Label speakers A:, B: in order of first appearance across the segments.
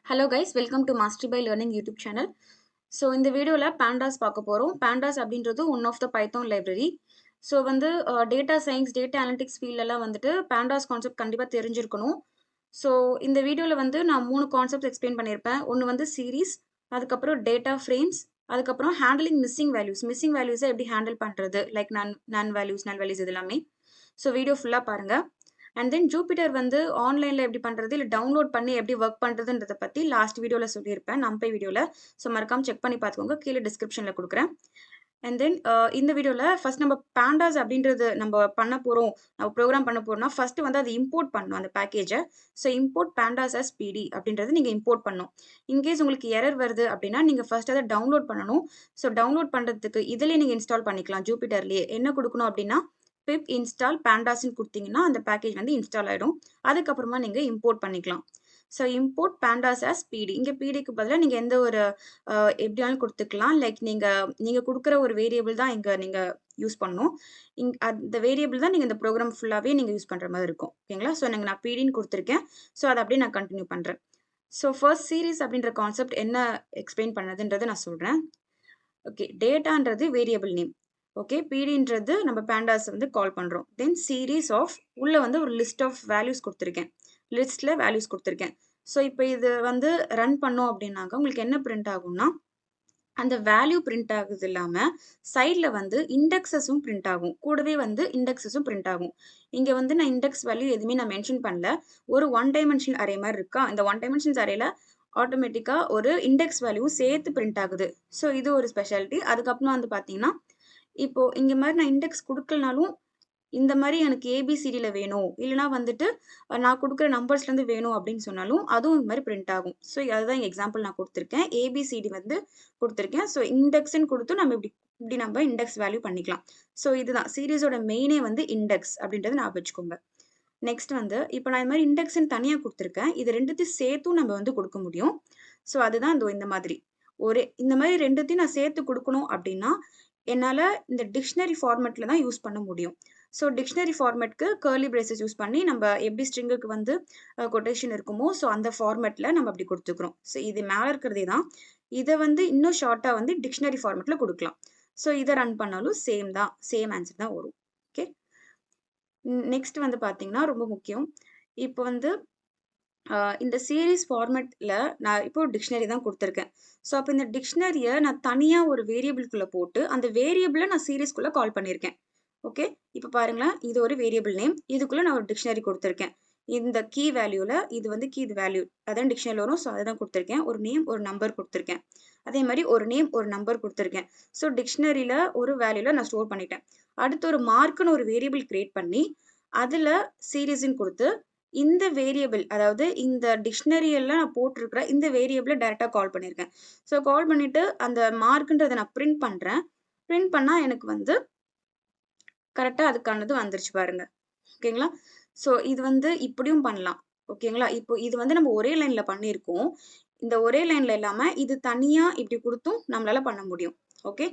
A: Hello guys, welcome to Mastery by Learning YouTube channel. So இந்த வீடியோல pandas பார்க்க போறோம். Pandas அப்படின்றது one of the Python library. So வந்து data science, data analytics field எல்லாம் வந்துட்டு pandas concept கண்டிப்பா தெரிஞ்சிருக்கணும். So இந்த வீடியோல வந்து நான் 3 concepts explain பண்ணியிருப்பேன். ஒன்னு வந்து series, அதுக்கப்புறம் data frames, அதுக்கப்புறம் handling missing values. Missing values எப்படி handle பண்றது, like null values இது எல்லாமே. So வீடியோ ஃபுல்லா பாருங்க. அண்ட் தென் ஜூபிட்டர் வந்து ஆன்லைனில் எப்படி பண்ணுறது இல்லை டவுன்லோட் பண்ணி எப்படி ஒர்க் பண்ணுறதுன்றதை பற்றி லாஸ்ட் வீடியோவில் சொல்லியிருப்பேன் நம்பை வீடியோவில். ஸோ மறக்காம செக் பண்ணி பார்த்துக்கோங்க, கீழே டிஸ்கிரிப்ஷனில் கொடுக்குறேன். அண்ட் தென் இந்த வீடியோவில் ஃபர்ஸ்ட் நம்ம பேண்டாஸ் அப்படின்றது நம்ம பண்ண போகிறோம், நம்ம ப்ரோக்ராம் பண்ண போகிறோம்னா ஃபர்ஸ்ட் வந்து அதை இம்போர்ட் பண்ணணும் அந்த பேக்கேஜை. ஸோ இம்போர்ட் பேண்டாஸ் as பிடி அப்படின்றது நீங்கள் இம்போர்ட் பண்ணணும். இன்கேஸ் உங்களுக்கு எரர் வருது அப்படின்னா நீங்கள் ஃபர்ஸ்ட் அதை டவுன்லோட் பண்ணணும். ஸோ டவுன்லோட் பண்ணுறதுக்கு இதுலேயே நீங்கள் இன்ஸ்டால் பண்ணிக்கலாம். ஜூபிட்டர்லேயே என்ன கொடுக்கணும் அப்படின்னா pip install pandas கொடுத்தீங்கன்னா அந்த பேக்கேஜ் வந்து இன்ஸ்டால் ஆகிடும். அதுக்கப்புறமா நீங்கள் இம்போர்ட் பண்ணிக்கலாம். So import pandas as pd. இங்கே பிடிக்கு பதிலாக நீங்கள் எந்த ஒரு எப்படியாலும் கொடுத்துக்கலாம். லைக் நீங்கள் கொடுக்குற ஒரு வேரியபிள் தான் இங்கே நீங்கள் யூஸ் பண்ணணும். அந்த வேரியபிள் தான் நீங்கள் இந்த ப்ரோக்ராம் ஃபுல்லாகவே நீங்கள் யூஸ் பண்ணுற மாதிரி இருக்கும். ஓகேங்களா? ஸோ நான் பிடின்னு கொடுத்துருக்கேன். ஸோ அதை அப்படியே நான் கண்டினியூ பண்ணுறேன். ஸோ ஃபர்ஸ்ட் சீரீஸ் அப்படின்ற கான்செப்ட் என்ன எக்ஸ்பிளைன் பண்ணதுன்றதை நான் சொல்கிறேன். ஓகே, டேட்டான்றது வேரியபிள் நேம். ஓகே, பிடின்றது நம்ம பேண்டாஸ் வந்து கால் பண்ணுறோம். தென் சீரீஸ் ஆஃப் உள்ள வந்து ஒரு லிஸ்ட் ஆஃப் வேல்யூஸ் கொடுத்துருக்கேன், லிஸ்ட்டில் வேல்யூஸ் கொடுத்துருக்கேன். ஸோ இப்போ இது வந்து ரன் பண்ணோம் அப்படின்னாக்க உங்களுக்கு என்ன பிரிண்ட் ஆகும்னா அந்த வேல்யூ பிரிண்ட் ஆகுது இல்லாமல் சைடில் வந்து இண்டெக்ஸஸும் பிரிண்ட் ஆகும், கூடவே வந்து இண்டெக்ஸஸும் பிரிண்ட் ஆகும். இங்கே வந்து நான் இண்டெக்ஸ் வேல்யூ எதுவுமே நான் மென்ஷன் பண்ணல, ஒரு ஒன் டைமென்ஷனல் அரே மாதிரி இருக்கா. இந்த ஒன் டைமென்ஷன்ஸ் அரேல ஆட்டோமேட்டிக்காக ஒரு இண்டெக்ஸ் வேல்யூ சேர்த்து பிரிண்ட் ஆகுது. ஸோ இது ஒரு ஸ்பெஷாலிட்டி. அதுக்கப்புறம் வந்து பார்த்தீங்கன்னா இப்போ இங்கே மாதிரி நான் இண்டெக்ஸ் கொடுக்கலனாலும் இந்த மாதிரி எனக்கு ஏபிசிடியில் வேணும், இல்லைனா வந்துட்டு நான் கொடுக்குற நம்பர்ஸ்லேருந்து வேணும் அப்படின்னு சொன்னாலும் அதுவும் இந்த மாதிரி பிரிண்ட் ஆகும். ஸோ அதுதான் எக்ஸாம்பிள் நான் கொடுத்துருக்கேன். ஏபிசிடி வந்து கொடுத்துருக்கேன். ஸோ இண்டெக்ஸ்ன்னு கொடுத்து நம்ம இப்படி நம்ம இண்டெக்ஸ் வேல்யூ பண்ணிக்கலாம். ஸோ இதுதான் சீரீஸோட மெயினே வந்து இண்டெக்ஸ் அப்படின்றது நான் வச்சுக்கோங்க. நெக்ஸ்ட் வந்து இப்போ நான் இந்த மாதிரி இண்டெக்ஸ்ன்னு தனியாக கொடுத்துருக்கேன். இது ரெண்டுத்தையும் சேர்த்தும் நம்ம வந்து கொடுக்க முடியும். ஸோ அதுதான் இந்த மாதிரி இந்த மாதிரி ரெண்டுத்தையும் நான் சேர்த்து கொடுக்கணும் அப்படின்னா என்னால் இந்த டிக்ஷனரி ஃபார்மேட்டில் தான் யூஸ் பண்ண முடியும். ஸோ டிக்ஷனரி ஃபார்மேட்க்கு கர்லி பிரேசஸ் யூஸ் பண்ணி நம்ம எப்படி ஸ்ட்ரிங்குக்கு வந்து கொட்டேஷன் இருக்குமோ ஸோ அந்த ஃபார்மேட்டில் நம்ம அப்படி கொடுத்துக்கிறோம். ஸோ இது மேலே இருக்கிறதே தான், இதை வந்து இன்னும் ஷார்ட்டாக வந்து டிக்ஷனரி ஃபார்மேட்டில் கொடுக்கலாம். ஸோ இதை ரன் பண்ணாலும் சேம் தான், சேம் ஆன்சர் தான் வரும். ஓகே, நெக்ஸ்ட் வந்து பார்த்தீங்கன்னா ரொம்ப முக்கியம். இப்போ வந்து இந்த சீரீஸ் ஃபார்மேட்டில் நான் இப்போ டிக்ஷனரி தான் கொடுத்துருக்கேன். ஸோ அப்போ இந்த டிக்ஷனரியை நான் தனியாக ஒரு வேரியபிள்குள்ளே போட்டு அந்த வேரியபிளை நான் சீரீஸ்குள்ளே கால் பண்ணியிருக்கேன். ஓகே, இப்போ பாருங்களேன், இது ஒரு வேரியபிள் நேம், இதுக்குள்ளே நான் ஒரு டிக்ஷனரி கொடுத்துருக்கேன். இந்த கீ வேல்யூவில் இது வந்து கீ வேல்யூ அதான் டிக்ஷனரி வரும். ஸோ அதை தான் கொடுத்துருக்கேன். ஒரு நேம் ஒரு நம்பர் கொடுத்துருக்கேன். அதே மாதிரி ஒரு நேம் ஒரு நம்பர் கொடுத்துருக்கேன். ஸோ டிக்ஷனரியில் ஒரு வேல்யூவில் நான் ஸ்டோர் பண்ணிட்டேன். அடுத்து ஒரு மார்க்குன்னு ஒரு வேரியபிள் கிரியேட் பண்ணி அதில் சீரீஸ்ன்னு கொடுத்து இந்த வேரியபிள் அதாவது இந்த டிக்ஷனரி எல்லாம் நான் போட்டிருக்கிற இந்த வேரியபிளை டைரெக்டாக கால் பண்ணியிருக்கேன். ஸோ கால் பண்ணிவிட்டு அந்த மார்க்குன்றதை நான் பிரிண்ட் பண்ணுறேன். பிரிண்ட் பண்ணால் எனக்கு வந்து கரெக்டாக அதுக்கானது வந்துருச்சு பாருங்க. ஓகேங்களா? ஸோ இது வந்து இப்படியும் பண்ணலாம். ஓகேங்களா? இப்போ இது வந்து நம்ம ஒரே லைனில் பண்ணியிருக்கோம். இந்த ஒரே லைனில் இல்லாமல் இது தனியாக இப்படி கொடுத்தும் நம்மளால பண்ண முடியும். ஓகே,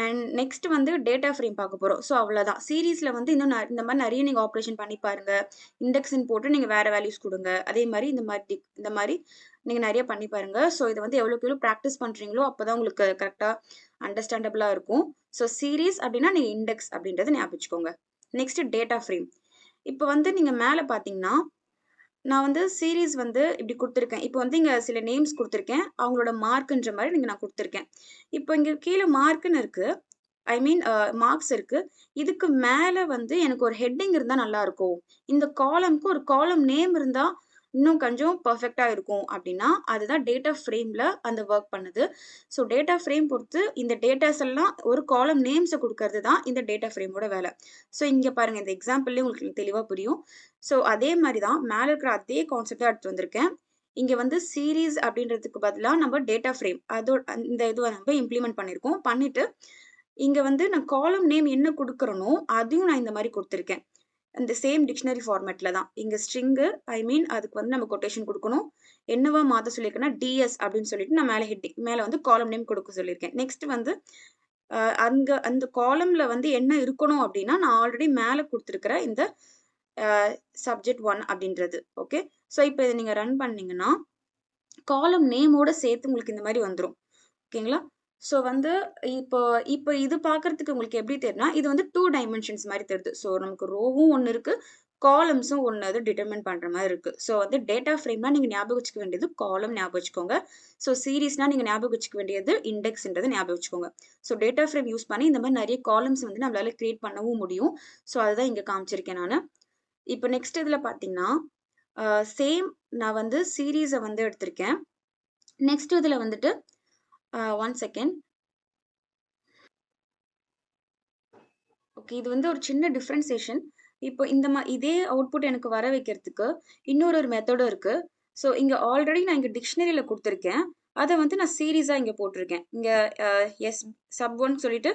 A: அண்ட் நெக்ஸ்ட் வந்து டேட்டா ஃப்ரேம் பார்க்க போகிறோம். ஸோ அவ்வளோதான். சீரீஸில் வந்து இன்னும் இந்த மாதிரி நிறைய நீங்கள் ஆப்ரேஷன் பண்ணி பாருங்கள். இண்டெக்ஸ்ன்னு போட்டு நீங்கள் வேறு வேல்யூஸ் கொடுங்க. அதே மாதிரி இந்த மாதிரி நீங்கள் நிறைய பண்ணி பாருங்கள். ஸோ இதை வந்து எவ்வளோக்கு எவ்வளோ ப்ராக்டிஸ் பண்ணுறீங்களோ அப்போ தான் உங்களுக்கு கரெக்டாக அண்டர்ஸ்டாண்டபிளாக இருக்கும். ஸோ சீரீஸ் அப்படின்னா நீங்கள் இண்டெக்ஸ் அப்படின்றத ஞாபகம் வச்சுக்கோங்க. Next data frame. இப்போ வந்து நீங்கள் மேலே பார்த்தீங்கன்னா நான் வந்து சீரீஸ் வந்து இப்படி கொடுத்துருக்கேன். இப்போ வந்து இங்கே சில நேம்ஸ் கொடுத்துருக்கேன், அவங்களோட மார்க்குன்ற மாதிரி நான் கொடுத்துருக்கேன். இப்போ இங்கே கீழே மார்க்குன்னு இருக்கு, ஐ மீன் மார்க்ஸ் இருக்கு. இதுக்கு மேலே வந்து எனக்கு ஒரு ஹெட்டிங் இருந்தால் நல்லா இருக்கும், இந்த காலம்க்கு ஒரு காலம் நேம் இருந்தால் இன்னும் கொஞ்சம் பர்ஃபெக்டாக இருக்கும் அப்படின்னா அதுதான் டேட்டா ஃப்ரேமில் அந்த ஒர்க் பண்ணுது. ஸோ டேட்டா ஃப்ரேம் பொறுத்து இந்த டேட்டாஸ் எல்லாம் ஒரு காலம் நேம்ஸை கொடுக்கறது தான் இந்த டேட்டா ஃப்ரேமோட வேலை. ஸோ இங்கே பாருங்கள், இந்த எக்ஸாம்பிள்லேயே உங்களுக்கு தெளிவாக புரியும். ஸோ அதே மாதிரி தான் மேலே இருக்கிற அதே கான்செப்டாக எடுத்து வந்திருக்கேன். இங்கே வந்து சீரீஸ் அப்படின்றதுக்கு பதிலாக நம்ம டேட்டா ஃப்ரேம் இந்த இதுவை நம்ம இம்ப்ளிமெண்ட் பண்ணியிருக்கோம். பண்ணிவிட்டு இங்கே வந்து நான் காலம் நேம் என்ன கொடுக்குறனோ அதையும் நான் இந்த மாதிரி கொடுத்துருக்கேன். இந்த சேம் டிக்ஷனரி ஃபார்மேட்டில் தான். இங்கே ஸ்ட்ரிங்கு ஐ மீன் அதுக்கு வந்து நம்ம கொட்டேஷன் கொடுக்கணும். என்னவா மாற்ற சொல்லியிருக்கேன்னா டிஎஸ் அப்படின்னு சொல்லிட்டு நான் மேலே ஹெட்டிங் மேலே வந்து காலம் நேம் கொடுக்க சொல்லியிருக்கேன். நெக்ஸ்ட் வந்து அந்த காலமில் வந்து என்ன இருக்கணும் அப்படின்னா நான் ஆல்ரெடி மேலே கொடுத்துருக்கிற இந்த சப்ஜெக்ட் 1 அப்படின்றது. ஓகே, ஸோ இப்போ இதை நீங்கள் ரன் பண்ணீங்கன்னா காலம் நேமோட சேர்த்து உங்களுக்கு இந்த மாதிரி வந்துரும். ஓகேங்களா? ஸோ வந்து இப்போ இப்போ இது பார்க்கறதுக்கு உங்களுக்கு எப்படி தெரியும்னா, இது வந்து 2 டைமென்ஷன்ஸ் மாரி தெரியுது. ஸோ நமக்கு ரோவும் ஒண்ணு இருக்கு, காலம்ஸும் ஒண்ணு அது டிட்டர்மைன் பண்ற மாரி இருக்கு. ஸோ வந்து டேட்டா ஃப்ரேம்னா நீங்க ஞாபகம் வச்சுக்க வேண்டியது காலம் ஞாபகம் வச்சுக்கோங்க. ஸோ சீரிஸ்னா நீங்க ஞாபகம் வச்சுக்க வேண்டியது இண்டெக்ஸ்ன்றத ஞாபகம் வச்சுக்கோங்க. ஸோ டேட்டா ஃப்ரேம் யூஸ் பண்ணி இந்த மாரி நெறைய காலம்ஸ் வந்து நம்மளால கிரியேட் பண்ணவும் முடியும். ஸோ அதுதான் இங்க காமிச்சிருக்கேன் நானு. இப்போ நெக்ஸ்ட் இதுல பார்த்தீங்கன்னா, அ சேம் நான் வந்து சீரிஸ வந்து எடுத்திருக்கேன். நெக்ஸ்ட் இதுல வந்துட்டு 1 செகண்ட். ஓகே. இது வந்து ஒரு சின்ன டிஃபரன்சியேஷன். இப்போ இதே அவுட்புட் எனக்கு வர வைக்கிறதுக்கு இன்னொரு மெத்தடும் இருக்கு. ஸோ இங்க ஆல்ரெடி நான் இங்க டிக்ஷனரில குடுத்துருக்கேன். அத வந்து நான் சீரிஸா இங்க போட்டுருக்கேன். இங்க அ எஸ் sub1 சொல்லிட்டு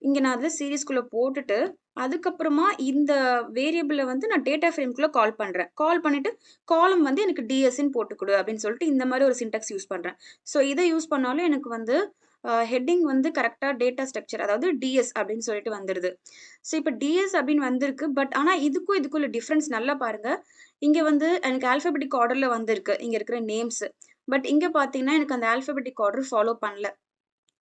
A: இங்க நான் அதுல சீரிஸ்குள்ள போட்டுட்டு, அதுக்கப்புறமா இந்த வேரியபிள வந்து நான் டேட்டா ஃப்ரேம்குள்ள கால் பண்றேன். கால் பண்ணிட்டு காலம் வந்து எனக்கு டிஎஸ்ன்னு போட்டு குடு அப்படின்னு சொல்லிட்டு இந்த மாரி ஒரு சின்டாக்ஸ் யூஸ் பண்றேன். ஸோ இத யூஸ் பண்ணாலும் எனக்கு வந்து ஹெட்டிங் வந்து கரெக்ட்டா டேட்டா ஸ்ட்ரக்சர் அதாவது டிஎஸ் அப்படின்னு சொல்லிட்டு வந்துருது. ஸோ இப்ப டிஎஸ் அப்படின்னு வந்திருக்கு. பட் ஆனா இதுக்கும் உள்ள டிஃபரன்ஸ் நல்லா பாருங்க. இங்க வந்து எனக்கு ஆல்ஃபாபெட்டிக் ஆர்டர்ல வந்திருக்கு. இங்க இருக்கிற நேம்ஸ். பட் இங்க பார்த்தீங்கன்னா, எனக்கு அந்த ஆல்ஃபாபெட்டிக் ஆர்டர் ஃபாலோ பண்ணல.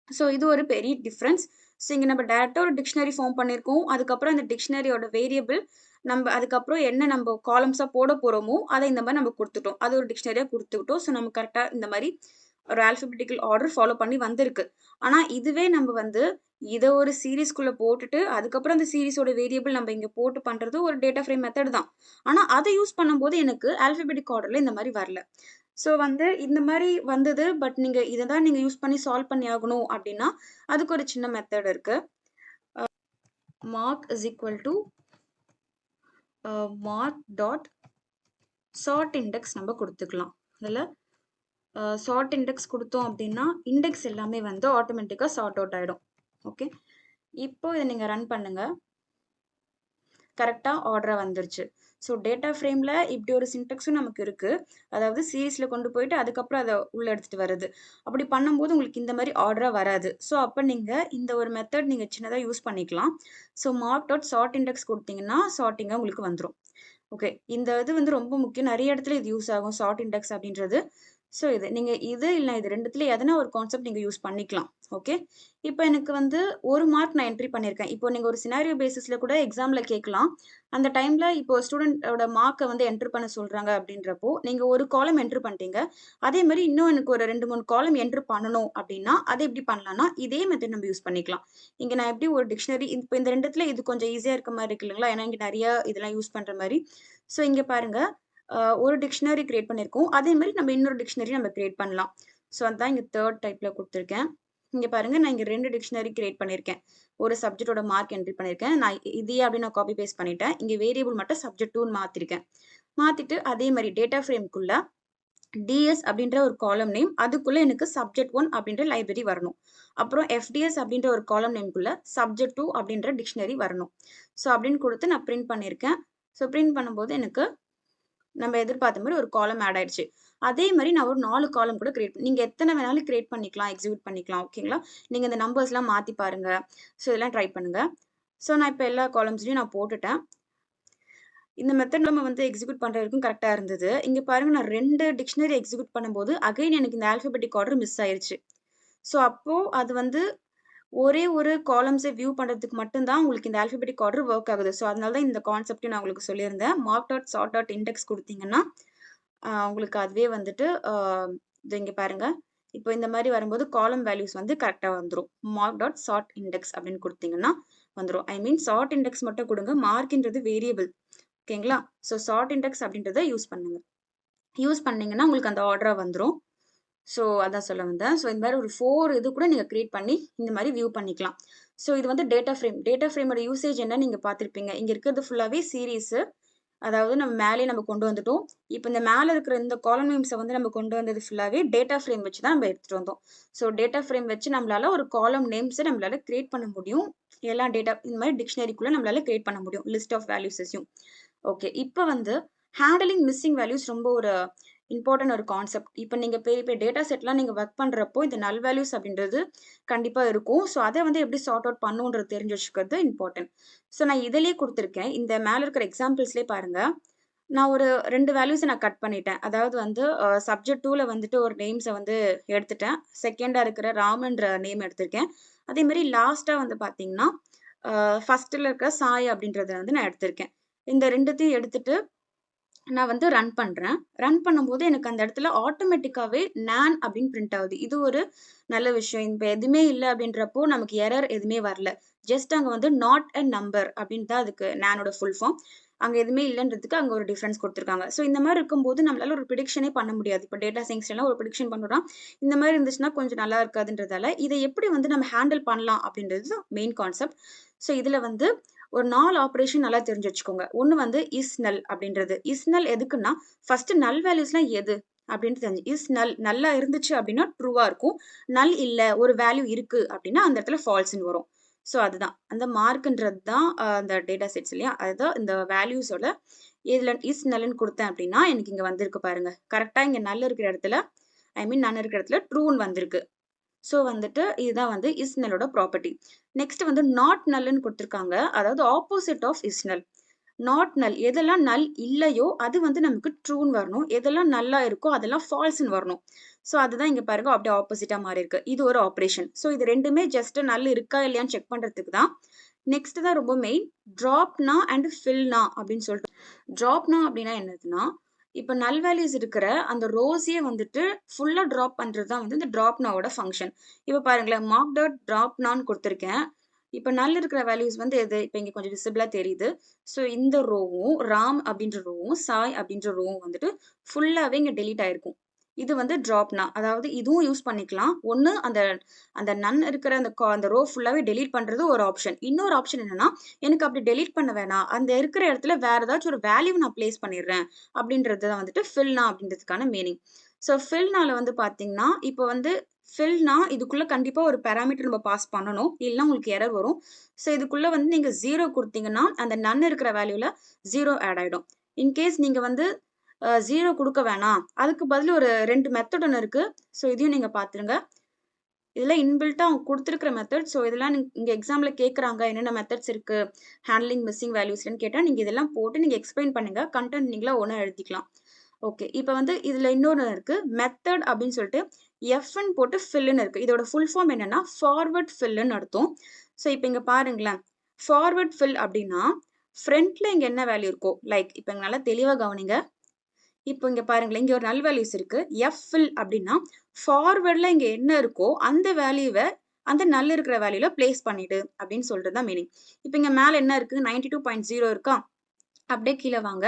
A: ஸோ இது ஒரு பெரிய டிஃபரன்ஸ். ஸோ இங்க நம்ம டைரக்ட்டா ஒரு டிக்ஷனரி ஃபார்ம் பண்ணியிருக்கோம். அதுக்கப்புறம் அந்த டிக்ஷனரியோட வேரியபிள் அதுக்கப்புறம் என்ன நம்ப காலம்ஸா போட போறோமோ, அத இந்த மாரி நம்ம குடுத்துட்டோம். அது ஒரு டிக்ஷனரியா குடுத்துக்கிட்டோம். ஸோ நம்ம கரெக்ட்டா இந்த மாரி ஒரு ஆல்ஃபாபெட்டிக்கல் ஆர்டர் ஃபாலோ பண்ணி வந்திருக்கு. ஆனா இதுவே நம்ம வந்து இத ஒரு சீரிஸ்குள்ள போட்டுட்டு, அதுக்கப்புறம் அந்த சீரிஸோட வேரியபிள் நம்ம இங்க போட்டு பண்றது ஒரு டேட்டா ஃப்ரேம் மெத்தட் தான். ஆனா அத யூஸ் பண்ணும்போது எனக்கு ஆல்ஃபாபெட்டிக் ஆர்டர்ல இந்த மாரி வரல. ஸோ வந்து இந்த மாரி வந்தது. பட் நீங்க இத தான் நீங்க யூஸ் பண்ணி சால்வ் பண்ணி ஆகணும் அப்டின்னா, அதுக்கு ஒரு சின்ன மெத்தட் இருக்கு. mark is equal to mark dot chart index நம்ம குடுத்துக்கலாம். இதுல சார்ட் இண்டெக்ஸ் குடுத்தோம் அப்டின்னா, இண்டெக்ஸ் எல்லாமே வந்து ஆட்டோமேட்டிக்கா சார்ட் அவுட் ஆயிடும். ஓகே. இப்போ இத நீங்க ரன் பண்ணுங்க. கரெக்ட்டா ஆர்டரா வந்துருச்சு. ஸோ டேட்டா ஃப்ரேம்ல இப்படி ஒரு சின்டாக்ஸும் நமக்கு இருக்கு. அதாவது சீரிஸ்ல கொண்டு போயிட்டு அதுக்கப்புறம் அத உள்ள எடுத்துட்டு வர்றது. அப்படி பண்ணும்போது உங்களுக்கு இந்த மாரி ஆர்டரா வராது. ஸோ அப்ப நீங்க இந்த ஒரு மெத்தட் நீங்க சின்னதா யூஸ் பண்ணிக்கலாம். So mark dot chart index குடுத்தீங்கன்னா, சார்ட்டிங்கா உங்களுக்கு வந்துரும். ஓகே. இந்த இது வந்து ரொம்ப முக்கியம். நெறைய இடத்துல இது யூஸ் ஆகும். சார்ட் இண்டெக்ஸ் அப்படின்றது. ஸோ நீங்க இல்ல இது 2த்துல எதனா ஒரு கான்செப்ட் நீங்க யூஸ் பண்ணிக்கலாம். ஓகே. இப்ப எனக்கு வந்து 1 மார்க் நான் என்ட்ரி பண்ணியிருக்கேன். இப்போ நீங்க ஒரு சினாரியோ பேசிஸ்ல கூட எக்ஸாம்ல கேட்கலாம். அந்த டைம்ல இப்போ ஸ்டூடண்ட்டோட மார்க்க வந்து என்டர் பண்ண சொல்றாங்க அப்படின்றப்போ, நீங்க ஒரு காலம் என்டர் பண்ணிட்டீங்க. அதே மாரி இன்னும் எனக்கு ஒரு 2, 3 காலம் என்டர் பண்ணணும் அப்படின்னா, அத எப்படி பண்ணலாம்னா, இதே மெத்தட் நம்ம யூஸ் பண்ணிக்கலாம். இங்க நான் எப்படி ஒரு டிக்ஷனரி இப்ப இந்த 2த்துல இது கொஞ்சம் ஈஸியா இருக்க மாரி இருக்கு இல்லைங்களா? ஏன்னா இங்க நெறைய இதெல்லாம் யூஸ் பண்ற மாரி. ஸோ இங்க பாருங்க. ஒரு டிக்ஷனரி கிரியேட் பண்ணியிருக்கோம். அதே மாரி நம்ம இன்னொரு டிக்ஷனரி நம்ம கிரியேட் பண்ணலாம். ஸோ அதான் இங்க 3 டைப்ல குடுத்துருக்கேன். இங்க பாருங்க நான் இங்க 2 டிக்ஷனரி கிரியேட் பண்ணியிருக்கேன். ஒரு சப்ஜெக்ட்டோட மார்க் என்ட்ரி பண்ணியிருக்கேன். நான் இதையே அப்படியே நான் காப்பி பேஸ்ட் பண்ணிட்டேன். இங்க வேரியபிள் மட்டும் சப்ஜெக்ட்2ன்னு மாத்திருக்கேன். மாத்திட்டு அதே மாரி டேட்டா ஃப்ரேம்க்குள்ள டிஎஸ் அப்படின்ற ஒரு காலம் நேம். அதுக்குள்ள எனக்கு சப்ஜெக்ட்1 அப்படின்ற லைப்ரரி வரணும். அப்புறம் எஃப்டிஎஸ் அப்படின்ற ஒரு காலம் நேம்க்குள்ள சப்ஜெக்ட்2 அப்படின்ற டிக்ஷனரி வரணும். ஸோ அப்படின்னு குடுத்து நான் பிரிண்ட் பண்ணியிருக்கேன். ஸோ பிரிண்ட் பண்ணும்போது எனக்கு நம்ம எதிர்பார்த்த மாரி ஒரு காலம் ஆட் ஆயிடுச்சு. அதே மாரி நான் ஒரு 4 காலம் கூட நீங்க எத்தன வேணாலும் கிரியேட் பண்ணிக்கலாம், எக்ஸிக்யூட் பண்ணிக்கலாம். ஓகேங்களா? நீங்க இந்த நம்பர்ஸ்லாம் மாத்தி பாருங்க. ஸோ இதெல்லாம் ட்ரை பண்ணுங்க. ஸோ நான் இப்ப எல்லா காலம்ஸ்லயும் நான் போட்டுட்டேன். இந்த மெத்தட் நம்ம வந்து எக்ஸிக்யூட் பண்ற வரைக்கும் கரெக்ட்டா இருந்தது. இங்க பாருங்க நான் 2 டிக்ஷனரி எக்ஸிக்யூட் பண்ணும்போது, அகைன் எனக்கு இந்த ஆல்ஃபாபெட்டிக் ஆர்டர் மிஸ் ஆயிருச்சு. ஸோ அப்போ அது வந்து ஒரே ஒரு காலம்ஸ வியூ பண்றதுக்கு மட்டும் தான் உங்களுக்கு இந்த ஆல்ஃபாபெட்டிக் ஆர்டர் வொர்க் ஆகுது. ஸோ அதனால தான் இந்த கான்செப்ட்டையும் நான் உங்களுக்கு சொல்லியிருந்தேன். Mark dot chart dot index குடுத்தீங்கன்னா, உங்களுக்கு அதுவே வந்துட்டு இது இங்க பாருங்க. இப்போ இந்த மாரி வரும்போது காலம் வேல்யூஸ் வந்து கரெக்ட்டா வந்துரும். மார்க் டாட் சார்ட் இண்டெக்ஸ் அப்படின்னு குடுத்தீங்கன்னா வந்துரும். ஐ மீன் சார்ட் இண்டெக்ஸ் மட்டும் குடுங்க. மார்க்ன்றது வேரியபிள். ஓகேங்களா? ஸோ சார்ட் இண்டெக்ஸ் அப்படின்றத யூஸ் பண்ணுங்க. யூஸ் பண்ணீங்கன்னா உங்களுக்கு அந்த ஆர்டரா வந்துரும். ஸோ அதான் சொல்ல வந்தேன். ஸோ இந்த மாரி ஒரு 4 இது கூட நீங்க கிரியேட் பண்ணி இந்த மாரி வியூ பண்ணிக்கலாம். ஸோ இது வந்து டேட்டா ஃப்ரேம். டேட்டா ஃப்ரேமோட யூசேஜ் என்னன்னு நீங்க பார்த்திருப்பீங்க. இங்க இருக்கிறது ஃபுல்லாவே சீரிஸு. அதாவது நம்ம மேலயே நம்ம கொண்டு வந்துட்டோம். இப்ப இந்த மேல இருக்கிற இந்த காலம் நேம்ஸ வந்து நம்ம கொண்டு வந்தது ஃபுல்லாவே டேட்டா ஃப்ரேம் வச்சு தான் நம்ம எடுத்துட்டு வந்தோம். ஸோ டேட்டா ஃப்ரேம் வச்சு நம்மளால ஒரு காலம் நேம்ஸ நம்மளால கிரியேட் பண்ண முடியும். எல்லா டேட்டா இந்த மாரி டிக்ஷனரிக்குள்ள நம்மளால கிரியேட் பண்ண முடியும். லிஸ்ட் ஆஃப் வேல்யூஸஸையும். ஓகே. இப்ப வந்து ஹேண்ட்லிங் மிஸ்ஸிங் வேல்யூஸ் ரொம்ப ஒரு இம்பார்ட்டன்ட் ஒரு கான்செப்ட். இப்ப நீங்க பெரிய பெரிய டேட்டா செட்லாம் நீங்க வொர்க் பண்றப்போ, இந்த நல் வேல்யூஸ் அப்படின்றது கண்டிப்பா இருக்கும். ஸோ அத வந்து எப்படி சார்ட் அவுட் பண்ணணும்ன்றது தெரிஞ்சு வச்சுக்கிறது இம்பார்ட்டன்ட். ஸோ நான் இதிலேயே குடுத்துருக்கேன். இந்த மேல இருக்கிற எக்ஸாம்பிள்ஸ்லயே பாருங்க. நான் ஒரு 2 வேல்யூஸ நான் கட் பண்ணிட்டேன். அதாவது வந்து சப்ஜெக்ட் 2ல வந்துட்டு ஒரு நேம்ஸ வந்து எடுத்துட்டேன். செகண்டா இருக்கிற ராமன்ற நேம் எடுத்திருக்கேன். அதேமாரி லாஸ்ட்டா வந்து பார்த்தீங்கன்னா, அ ஃபர்ஸ்ட்ல இருக்கிற சாய் அப்படின்றத வந்து நான் எடுத்திருக்கேன். இந்த 2த்தையும் எடுத்துட்டு நான் வந்து ரன் பண்றேன். ரன் பண்ணும்போது எனக்கு அந்த இடத்துல ஆட்டோமேட்டிக்காவே நான் அப்படின்னு பிரிண்ட் ஆகுது. இது ஒரு நல்ல விஷயம். இப்ப எதுவுமே இல்ல அப்படின்றப்போ நமக்கு எரர் எதுவுமே வரல. ஜஸ்ட் அங்க வந்து நாட் எ நம்பர் அப்படின்னு தான் அதுக்கு நானோட ஃபுல் ஃபார்ம். அங்க எதுவுமே இல்லன்றதுக்கு அங்க ஒரு டிஃபரன்ஸ் குடுத்துருக்காங்க. ஸோ இந்த மாரி இருக்கும்போது நம்மளால ஒரு ப்ரிடிக்ஷனே பண்ண முடியாது. இப்ப டேட்டா சயின்ஸ்லலாம் ஒரு ப்ரிடிக்ஷன் பண்றோம்னா, இந்த மாரி இருந்துச்சுன்னா கொஞ்சம் நல்லா இருக்காதுன்றதால, இத எப்படி வந்து நம்ம ஹேண்டில் பண்ணலாம் அப்படின்றது தான் மெயின் கான்செப்ட். ஸோ இதுல வந்து ஒரு 4 ஆப்பரேஷன் நல்லா தெரிஞ்சு வச்சுக்கோங்க. ஒண்ணு வந்து இஸ் நல் அப்படின்றது. இஸ் நல் எதுக்குன்னா, ஃபர்ஸ்ட் நல் வேல்யூஸ்லாம் எது? அப்படின்ட்டு தெரிஞ்சு இஸ் நல் நல்லா இருந்துச்சு அப்படின்னா ட்ரூவா இருக்கும். நல் இல்ல ஒரு வேல்யூ இருக்கு அப்படின்னா, அந்த இடத்துல ஃபால்ஸ்ன்னு வரும். ஸோ அதுதான். அந்த மார்க்ன்றது தான் அந்த டேட்டா செட்ஸ் இல்லையா? அதுதான் இந்த வேல்யூஸோட இதுல இஸ் நல்ன்னு குடுத்தேன் அப்படின்னா, எனக்கு இங்க வந்திருக்கு பாருங்க. கரெக்ட்டா இங்க நல் இருக்கிற இடத்துல ஐ மீன் நன் இருக்கிற இடத்துல ட்ரூன்னு வந்திருக்கு. ஸோ வந்துட்டு இதுதான் வந்து இஸ் நல்லோட ப்ராப்பர்ட்டி. நெக்ஸ்ட் வந்து நாட் நல்ன்னு குடுத்துருக்காங்க. அதாவது opposite of is null. Not null எதெல்லாம் நல் இல்லையோ, அது வந்து நமக்கு ட்ரூன்னு வரணும். எதெல்லாம் நல்லா இருக்கோ, அதெல்லாம் ஃபால்ஸ்ன்னு வரணும். ஸோ அதுதான் இங்க பாருங்க அப்படியே ஆப்போசிட்டா மாறியிருக்கு. இது ஒரு ஆப்பரேஷன். ஸோ இது 2மே ஜஸ்ட் நல் இருக்கா இல்லையான்னு செக் பண்றதுக்கு தான். நெக்ஸ்ட் தான் ரொம்ப மெயின். ட்ராப்னா அண்ட் ஃபில்னா அப்படின்னு சொல்லிட்டு. ட்ராப்னா அப்படின்னா என்னதுன்னா, இப்ப நல் வேல்யூஸ் இருக்கிற அந்த ரோஸயே வந்துட்டு ஃபுல்லா ட்ராப் பண்றது தான் வந்து இந்த ட்ராப்னாவோட ஃபங்ஷன். இப்ப பாருங்களேன், மார்க் டாட் ட்ராப்னான்னு குடுத்துருக்கேன். இப்ப நல் இருக்கிற வேல்யூஸ் வந்து எது? இப்ப இங்க கொஞ்சம் விசிபிளா தெரியுது. ஸோ இந்த ரோவும், ராம் அப்படின்ற ரோவும், சாய் அப்படின்ற ரோவும் வந்துட்டு ஃபுல்லாவே இங்க டெலீட் ஆயிருக்கும். இது வந்து ட்ராப்னா. அதாவது இதுவும் யூஸ் பண்ணிக்கலாம். ஒண்ணு அந்த அந்த நன் இருக்கிற அந்த ரோ ஃபுல்லாவே டெலீட் பண்றது ஒரு ஆப்ஷன். இன்னொரு ஆப்ஷன் என்னன்னா, எனக்கு அப்படி டெலீட் பண்ண வேணாம். அந்த இருக்கிற இடத்துல வேற ஏதாச்சும் ஒரு வேல்யூ நான் பிளேஸ் பண்ணிடுறேன். அப்படின்றது தான் வந்துட்டு ஃபில்னா அப்படின்றதுக்கான மீனிங். ஸோ ஃபில்னால வந்து பார்த்தீங்கன்னா, இப்போ வந்து ஃபில்னா இதுக்குள்ள கண்டிப்பா ஒரு பாராமீட்டர் நம்ம பாஸ் பண்ணணும். இல்லன்னா உங்களுக்கு எரர் வரும். ஸோ இதுக்குள்ள வந்து நீங்க 0 குடுத்தீங்கன்னா, அந்த நன் இருக்கிற வேல்யூல 0 ஆட் ஆயிடும். இன்கேஸ் நீங்க வந்து 0 குடுக்க வேணாம். அதுக்கு பதில் ஒரு 2 மெத்தட் ஒண்ணு இருக்கு. ஸோ இதையும் நீங்க பார்த்துருங்க. இதெல்லாம் இன்பில்ட்டா அவங்க குடுத்திருக்கிற மெத்தட். ஸோ இதெல்லாம் இங்க எக்ஸாம்ல கேட்கறாங்க. என்னென்ன மெத்தட்ஸ் இருக்கு? ஹேண்ட்லிங் மிஸ்ஸிங் வேல்யூஸ்ன்னு கேட்டா, நீங்க இதெல்லாம் போட்டு நீங்க எக்ஸ்பிளைன் பண்ணுங்க. கன்டென்ட் நீங்களா ஓனா எழுதிக்கலாம். ஓகே. இப்ப வந்து இதுல இன்னொன்னு இருக்கு. மெத்தட் அப்படின்னு சொல்லிட்டு எஃப்ன்னு போட்டு ஃபில்ன்னு இருக்கு. இதோட ஃபுல் ஃபார்ம் என்னன்னா, ஃபார்வர்ட் ஃபில்ன்னு அர்த்தம். ஸோ இப்ப இங்க பாருங்களேன். ஃபார்வர்ட் ஃபில் அப்படின்னா, ஃப்ரண்ட்ல இங்க என்ன வேல்யூ இருக்கோ, லைக் இப்ப இங்க நல்லா தெளிவா கவனிங்க. இப்போ இங்க பாருங்களேன், இங்க ஒரு நல் வேல்யூஸ் இருக்கு. ஃபில் அப்படின்னா, ஃபார்வர்ட்ல இங்க என்ன இருக்கோ, அந்த வேல்யூவ அந்த நல் இருக்கிற வேல்யூல பிளேஸ் பண்ணிடு அப்படின்னு சொல்றது தான் மீனிங். இப்ப இங்க மேல என்ன இருக்கு? 92.0 இருக்கா? அப்படியே கீழ வாங்க.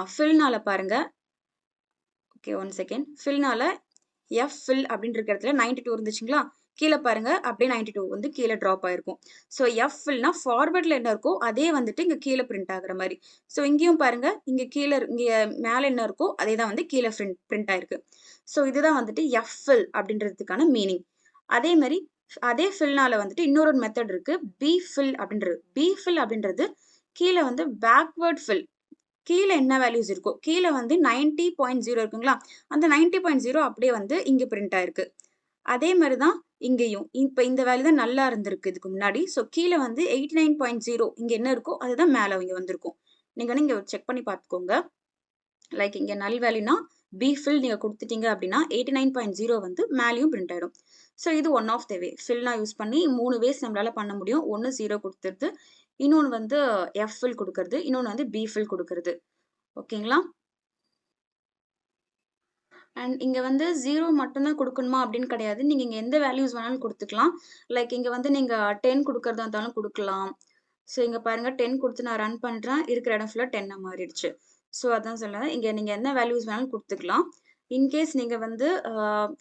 A: ஃபில்னால பாருங்க. Okay, 1 second. ஃபில்னால ஃபில் அப்படின்னு இருக்கிற இடத்துல 92 இருந்துச்சுங்களா? கீழ பாருங்க, அப்படியே 92 வந்து கீழ ட்ராப் ஆயிருக்கும். ஸோ ஃபில்னா ஃபார்வர்ட்ல என்ன இருக்கோ, அதே வந்துட்டு இங்க கீழ பிரிண்ட் ஆகுற மாரி. ஸோ இங்கேயும் பாருங்க, இங்க கீழ இங்க மேல என்ன இருக்கோ, அதே தான் வந்து கீழ பிரிண்ட் ஆயிருக்கு. ஸோ இதுதான் வந்துட்டு ஃபில் அப்படின்றதுக்கான மீனிங். அதே மாரி அதே ஃபில்னால வந்துட்டு இன்னொரு மெத்தட் இருக்கு. ஃபில் அப்படின்றது. ஃபில் அப்படின்றது கீழ வந்து பேக்வர்ட் ஃபில். கீழ என்ன வேல்யூஸ் இருக்கோ, கீழ வந்து 90.0 இருக்குங்களா? அந்த 90.0 அப்படியே வந்து இங்க பிரிண்ட் ஆயிருக்கு. அதே மாரி தான் இங்கேயும். இப்ப இந்த வேல்யூ தான் நல்லா இருந்திருக்கு இதுக்கு முன்னாடி. ஸோ கீழ வந்து 89.0 இங்க என்ன இருக்கோ, அதுதான் மேல இங்க வந்திருக்கும். நீங்க வந்து இங்க செக் பண்ணி பார்த்துக்கோங்க. லைக் இங்க நல் வேல்யூனா, ஃபில் நீங்க குடுத்துட்டீங்க அப்படின்னா, 89.0 வந்து மேலயும் பிரிண்ட் ஆயிடும். ஸோ இது ஒன் ஆஃப் த வே. ஃபில்லாம் யூஸ் பண்ணி 3 வேஸ் நம்மளால பண்ண முடியும். ஒண்ணு 0 குடுத்துறது, இன்னொன்னு வந்து ஃபில் குடுக்கறது, இன்னொன்னு வந்து ஃபில் குடுக்கறது. ஓகேங்களா? அண்ட் இங்க வந்து 0 மட்டும் தான் குடுக்கணுமா அப்படின்னு கிடையாது. நீங்க இங்க எந்த வேல்யூஸ் வேணாலும் குடுத்துக்கலாம். லைக் இங்க வந்து நீங்க 10 குடுக்கறதா இருந்தாலும் குடுக்கலாம். ஸோ இங்க பாருங்க 10 குடுத்து நான் ரன் பண்றேன். இருக்கிற இடம் ஃபுல்லா 10ஆ மாறிடுச்சு. ஸோ அதான் சொல்றேன். இங்க நீங்க என்ன வேல்யூஸ் வேணாலும் குடுத்துக்கலாம். இன்கேஸ் நீங்க வந்து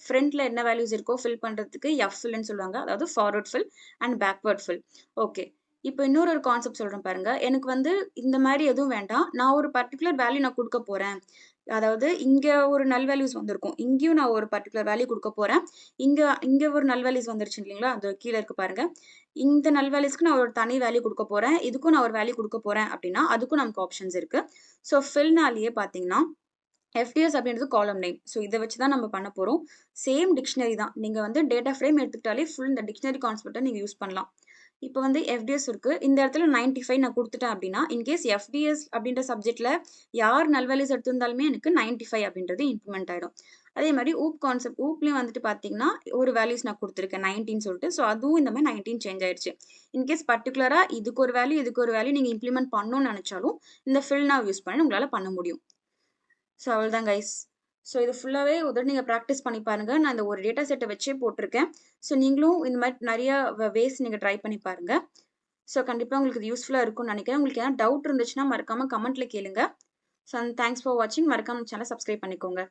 A: ஃப்ரண்ட்ல என்ன வேல்யூஸ் இருக்கோ ஃபில் பண்றதுக்கு ஃபில்ன்னு சொல்லுவாங்க. அதாவது forward fill and backward fill. Okay. இப்போ இன்னொரு கான்செப்ட் சொல்றேன் பாருங்க. எனக்கு வந்து இந்த மாரி எதுவும் வேண்டாம். நான் ஒரு பர்ட்டிகுலர் வேல்யூ நான் குடுக்க போறேன். அதாவது இங்க ஒரு நல் வேல்யூஸ் வந்திருக்கும். இங்கேயும் நான் ஒரு பர்ட்டிகுலர் வேல்யூ குடுக்க போறேன். இங்க இங்க ஒரு நல் வேல்யூஸ் வந்துருச்சு இல்லைங்களா? அது கீழ இருக்கு பாருங்க. இந்த நல் வேல்யூஸ்க்கு நான் ஒரு தனி வேல்யூ குடுக்க போறேன். இதுக்கும் நான் ஒரு வேல்யூ குடுக்க போறேன் அப்படின்னா, அதுக்கும் நமக்கு ஆப்ஷன்ஸ் இருக்கு. ஸோ ஃபில்னாலேயே பார்த்தீங்கன்னா, எஃப்டிஎஸ் அப்படின்றது காலம் நேம். ஸோ இத வச்சு தான் நம்ம பண்ண போறோம். சேம் டிக்ஷனரி தான். நீங்க வந்து டேட்டா ஃப்ரேம் எடுத்துக்கிட்டாலே ஃபுல் இந்த டிக்ஷனரி கான்செப்ட்ட நீங்க யூஸ் பண்ணலாம். இப்போ வந்து எஃப்டிஎஸ் இருக்கு. இந்த இடத்துல 95 நான் குடுத்துட்டேன் அப்டின்னா, இன்கேஸ் எஃப்டிஎஸ் அப்டின்ற சப்ஜெக்ட்ல யார் நல் வேல்யூஸ் எடுத்திருந்தாலுமே எனக்கு 95 அப்டின்றது இம்ப்ளிமெண்ட் ஆயிடும். அதே மாரி ஊப் கான்செப்ட் ஊப்லயும் வந்துட்டு பார்த்தீங்கன்னா, ஒரு வேல்யூஸ் நான் குடுத்துருக்கேன் 19 சொல்ட்டு. ஸோ அதுவும் இந்த மாரி 19 சேஞ்ச் ஆயிருச்சு. இன்கேஸ் பர்ட்டிகுலரா இதுக்கு ஒரு வேல்யூ, இதுக்கு ஒரு வேல்யூ நீங்க இம்ப்ளிமெண்ட் பண்ணணும்னு நெனச்சாலும், இந்த ஃபில் நவ் யூஸ் பண்ணி உங்களால பண்ண முடியும். ஸோ அவ்வளதான் கைஸ். ஸோ இது ஃபுல்லாவே ஒரு தடவ நீங்க பிராக்டிஸ் பண்ணி பாருங்க. நான் இந்த ஒரு டேட்டா செட்ட வச்சே போட்டுருக்கேன். ஸோ நீங்களும் இந்த மாரி நெறைய வேஸ் நீங்க ட்ரை பண்ணி பாருங்க. ஸோ கண்டிப்பா உங்களுக்கு இது யூஸ்ஃபுல்லா இருக்கும்னு நெனைக்கிறேன். உங்களுக்கு எதனா டவுட் இருந்துச்சுன்னா மறக்காம கமெண்ட்ல கேளுங்க. ஸோ தேங்க்ஸ் ஃபார் வாட்சிங். மறக்காம சேனல சப்ஸ்கிரைப் பண்ணிக்கோங்க.